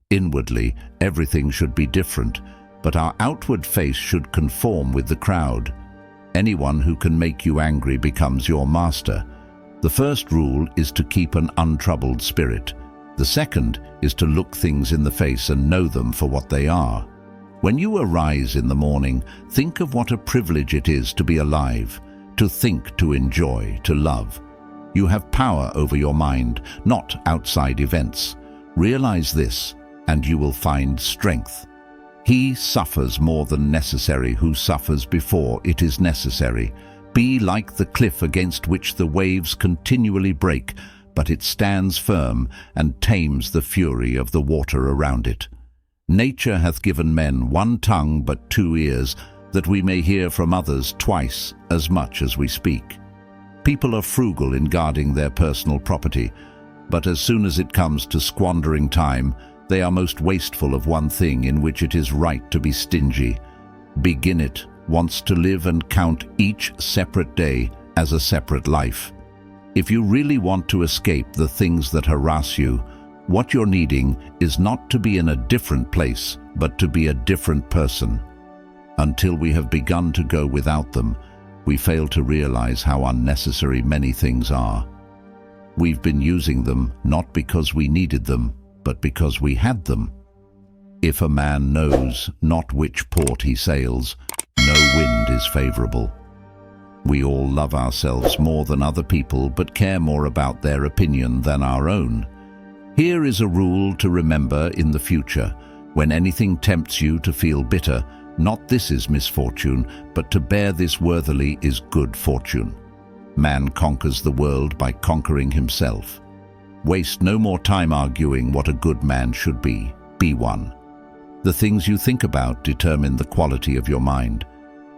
Inwardly, everything should be different, but our outward face should conform with the crowd. Anyone who can make you angry becomes your master. The first rule is to keep an untroubled spirit. The second is to look things in the face and know them for what they are. When you arise in the morning, think of what a privilege it is to be alive, to think, to enjoy, to love. You have power over your mind, not outside events. Realize this, and you will find strength. He suffers more than necessary who suffers before it is necessary. Be like the cliff against which the waves continually break, but it stands firm and tames the fury of the water around it. Nature hath given men one tongue but two ears, that we may hear from others twice as much as we speak. People are frugal in guarding their personal property, but as soon as it comes to squandering time, they are most wasteful of one thing in which it is right to be stingy. Begin it wants to live and count each separate day as a separate life. If you really want to escape the things that harass you, what you're needing is not to be in a different place, but to be a different person. Until we have begun to go without them, we fail to realize how unnecessary many things are. We've been using them not because we needed them, but because we had them. If a man knows not which port he sails, no wind is favorable. We all love ourselves more than other people, but care more about their opinion than our own. Here is a rule to remember in the future. When anything tempts you to feel bitter, not this is misfortune, but to bear this worthily is good fortune. Man conquers the world by conquering himself. Waste no more time arguing what a good man should be. Be one. The things you think about determine the quality of your mind.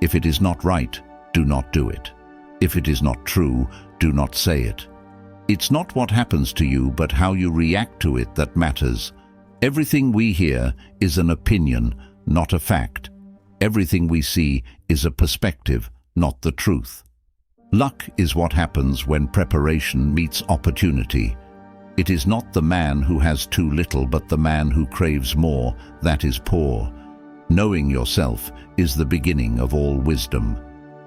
If it is not right, do not do it. If it is not true, do not say it. It's not what happens to you, but how you react to it that matters. Everything we hear is an opinion, not a fact. Everything we see is a perspective, not the truth. Luck is what happens when preparation meets opportunity. It is not the man who has too little, but the man who craves more, that is poor. Knowing yourself is the beginning of all wisdom.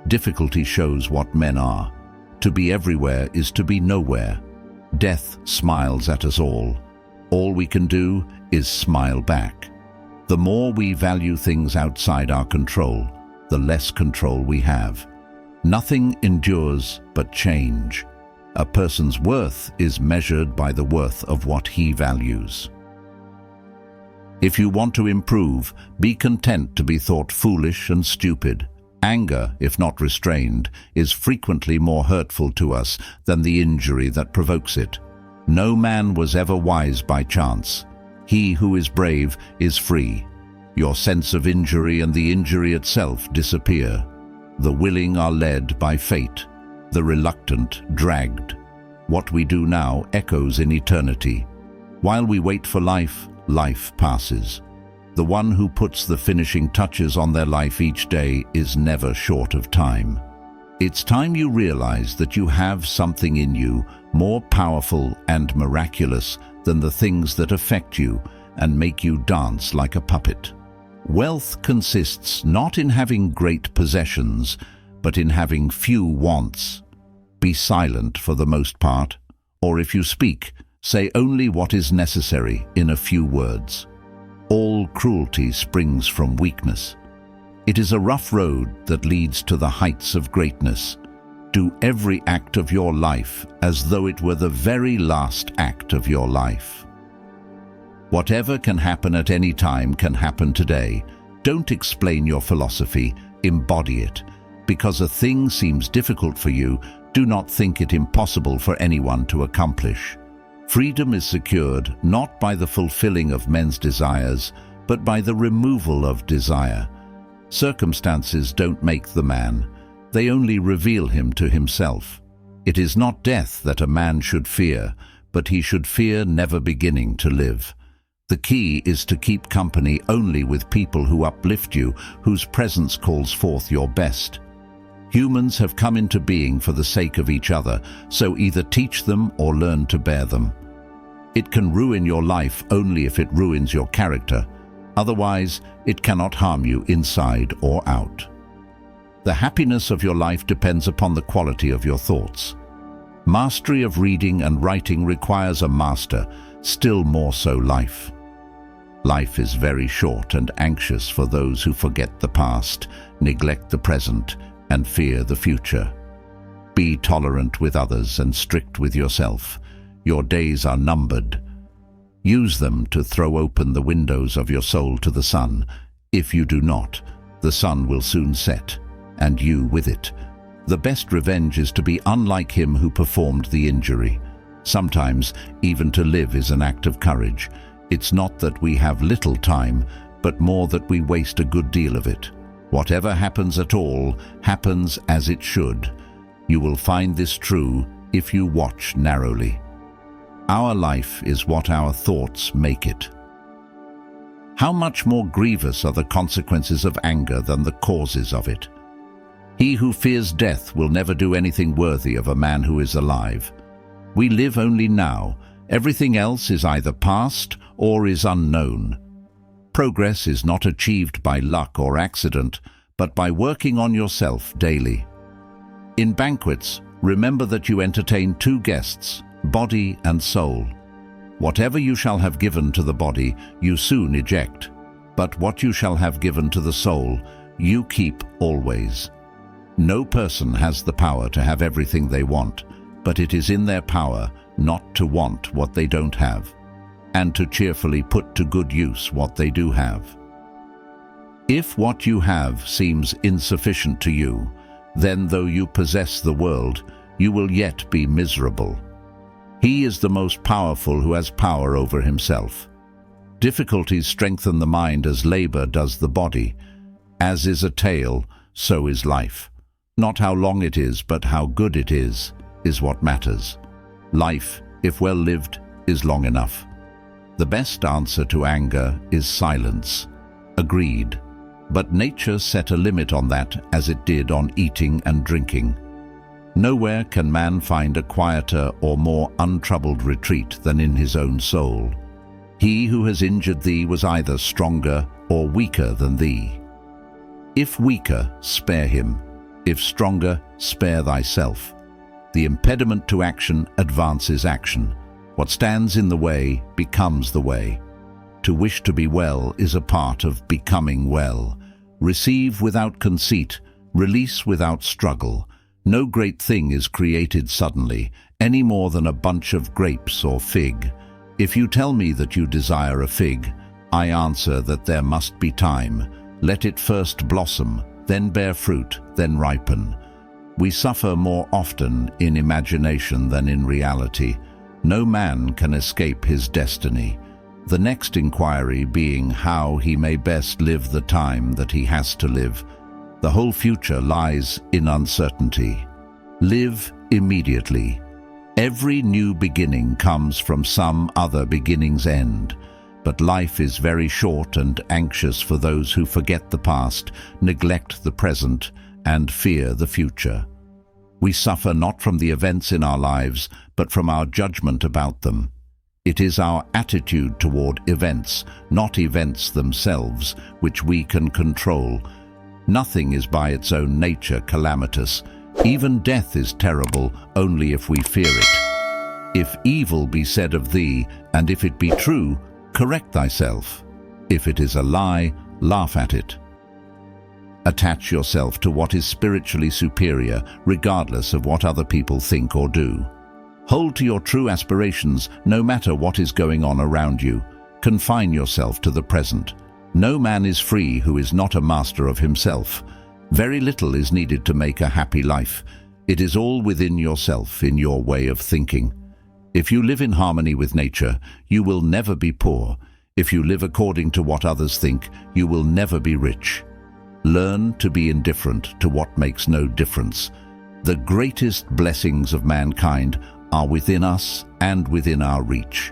Difficulty shows what men are. To be everywhere is to be nowhere. Death smiles at us all. All we can do is smile back. The more we value things outside our control, the less control we have. Nothing endures but change. A person's worth is measured by the worth of what he values. If you want to improve, be content to be thought foolish and stupid. Anger, if not restrained, is frequently more hurtful to us than the injury that provokes it. No man was ever wise by chance. He who is brave is free. Your sense of injury and the injury itself disappear. The willing are led by fate, the reluctant dragged. What we do now echoes in eternity. While we wait for life, life passes. The one who puts the finishing touches on their life each day is never short of time. It's time you realize that you have something in you more powerful and miraculous than the things that affect you and make you dance like a puppet. Wealth consists not in having great possessions, but in having few wants. Be silent for the most part, or if you speak, say only what is necessary in a few words. All cruelty springs from weakness. It is a rough road that leads to the heights of greatness. Do every act of your life as though it were the very last act of your life. Whatever can happen at any time can happen today. Don't explain your philosophy, embody it. Because a thing seems difficult for you, do not think it impossible for anyone to accomplish. Freedom is secured not by the fulfilling of men's desires, but by the removal of desire. Circumstances don't make the man. They only reveal him to himself. It is not death that a man should fear, but he should fear never beginning to live. The key is to keep company only with people who uplift you, whose presence calls forth your best. Humans have come into being for the sake of each other, so either teach them or learn to bear them. It can ruin your life only if it ruins your character. Otherwise, it cannot harm you inside or out. The happiness of your life depends upon the quality of your thoughts. Mastery of reading and writing requires a master, still more so life. Life is very short and anxious for those who forget the past, neglect the present, and fear the future. Be tolerant with others and strict with yourself. Your days are numbered. Use them to throw open the windows of your soul to the sun. If you do not, the sun will soon set, and you with it. The best revenge is to be unlike him who performed the injury. Sometimes, even to live is an act of courage. It's not that we have little time, but more that we waste a good deal of it. Whatever happens at all, happens as it should. You will find this true if you watch narrowly. Our life is what our thoughts make it. How much more grievous are the consequences of anger than the causes of it? He who fears death will never do anything worthy of a man who is alive. We live only now. Everything else is either past or is unknown. Progress is not achieved by luck or accident, but by working on yourself daily. In banquets, remember that you entertain two guests, body and soul. Whatever you shall have given to the body, you soon eject, but what you shall have given to the soul, you keep always. No person has the power to have everything they want, but it is in their power not to want what they don't have, and to cheerfully put to good use what they do have. If what you have seems insufficient to you, then though you possess the world, you will yet be miserable. He is the most powerful who has power over himself. Difficulties strengthen the mind as labor does the body. As is a tale, so is life. Not how long it is, but how good it is what matters. Life, if well lived, is long enough. The best answer to anger is silence. Agreed. But nature set a limit on that, as it did on eating and drinking. Nowhere can man find a quieter or more untroubled retreat than in his own soul. He who has injured thee was either stronger or weaker than thee. If weaker, spare him. If stronger, spare thyself. The impediment to action advances action. What stands in the way becomes the way. To wish to be well is a part of becoming well. Receive without conceit, release without struggle. No great thing is created suddenly, any more than a bunch of grapes or fig. If you tell me that you desire a fig, I answer that there must be time. Let it first blossom, then bear fruit, then ripen. We suffer more often in imagination than in reality. No man can escape his destiny. The next inquiry being how he may best live the time that he has to live. The whole future lies in uncertainty. Live immediately. Every new beginning comes from some other beginning's end. But life is very short and anxious for those who forget the past, neglect the present, and fear the future. We suffer not from the events in our lives, but from our judgment about them. It is our attitude toward events, not events themselves, which we can control. Nothing is by its own nature calamitous. Even death is terrible only if we fear it. If evil be said of thee, and if it be true, correct thyself. If it is a lie, laugh at it. Attach yourself to what is spiritually superior, regardless of what other people think or do. Hold to your true aspirations, no matter what is going on around you. Confine yourself to the present. No man is free who is not a master of himself. Very little is needed to make a happy life. It is all within yourself, in your way of thinking. If you live in harmony with nature, you will never be poor. If you live according to what others think, you will never be rich. Learn to be indifferent to what makes no difference. The greatest blessings of mankind are within us and within our reach.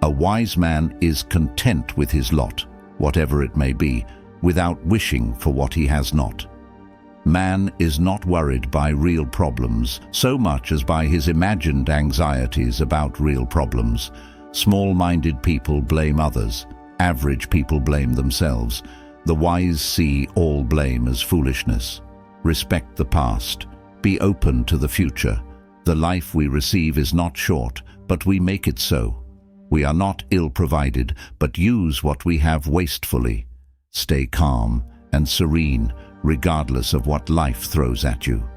A wise man is content with his lot, whatever it may be, without wishing for what he has not. Man is not worried by real problems so much as by his imagined anxieties about real problems. Small-minded people blame others. Average people blame themselves. The wise see all blame as foolishness. Respect the past. Be open to the future. The life we receive is not short, but we make it so. We are not ill-provided, but use what we have wastefully. Stay calm and serene, regardless of what life throws at you.